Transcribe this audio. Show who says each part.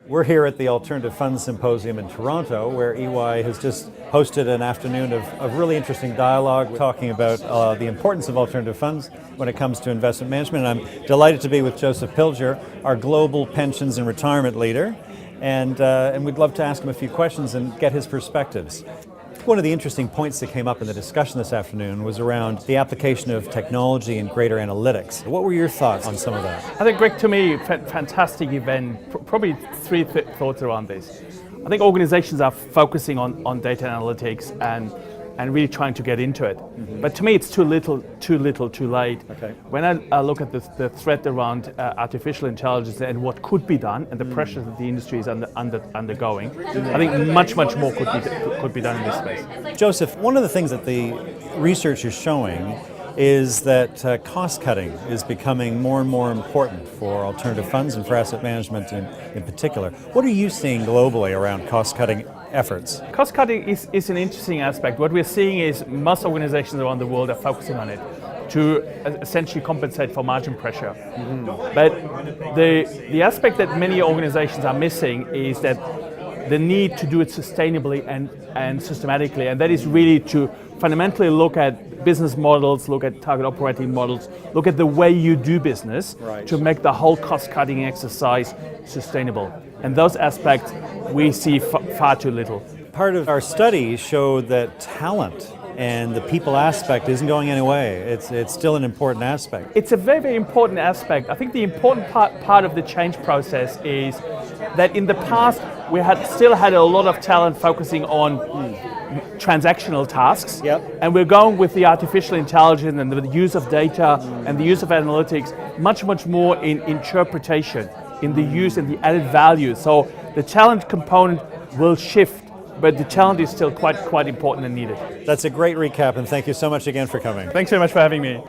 Speaker 1: We're here at the Alternative Funds Symposium in Toronto, where EY has just hosted an afternoon of really interesting dialogue talking about the importance of alternative funds when it comes to investment management. And I'm delighted to be with Josef Pilger, our global pensions and retirement leader, and we'd love to ask him a few questions and get his perspectives. One of the interesting points that came up in the discussion this afternoon was around the application of technology and greater analytics. What were your thoughts on some of that?
Speaker 2: I think, Greg, to me, fantastic event. Probably three thoughts around this. I think organizations are focusing on data analytics and really trying to get into it. Mm-hmm. But to me, it's too little, too late.
Speaker 1: Okay.
Speaker 2: When I look at the threat around artificial intelligence and what could be done and the pressures that the industry is undergoing, I think much more could be done in this space.
Speaker 1: Josef, one of the things that the research is showing is that cost cutting is becoming more and more important for alternative funds and for asset management in particular. What are you seeing globally around cost cutting efforts?
Speaker 2: Cost cutting is an interesting aspect. What we're seeing is most organizations around the world are focusing on it to essentially compensate for margin pressure. Mm-hmm. But the aspect that many organizations are missing is that the need to do it sustainably and systematically, and that is really to fundamentally look at business models, look at target operating models, look at the way you do business, right, to make the whole cost-cutting exercise sustainable. And those aspects we see far too little.
Speaker 1: Part of our studies showed that talent and the people aspect isn't going anywhere. It's still an important aspect.
Speaker 2: It's a very important aspect. I think the important part of the change process is that in the past we still had a lot of talent focusing on transactional tasks,
Speaker 1: yep,
Speaker 2: and we're going with the artificial intelligence and the use of data and the use of analytics much more in interpretation, in the use and the added value. So the talent component will shift, but the talent is still quite important and needed.
Speaker 1: That's a great recap, and thank you so much again for coming.
Speaker 2: Thanks very much for having me.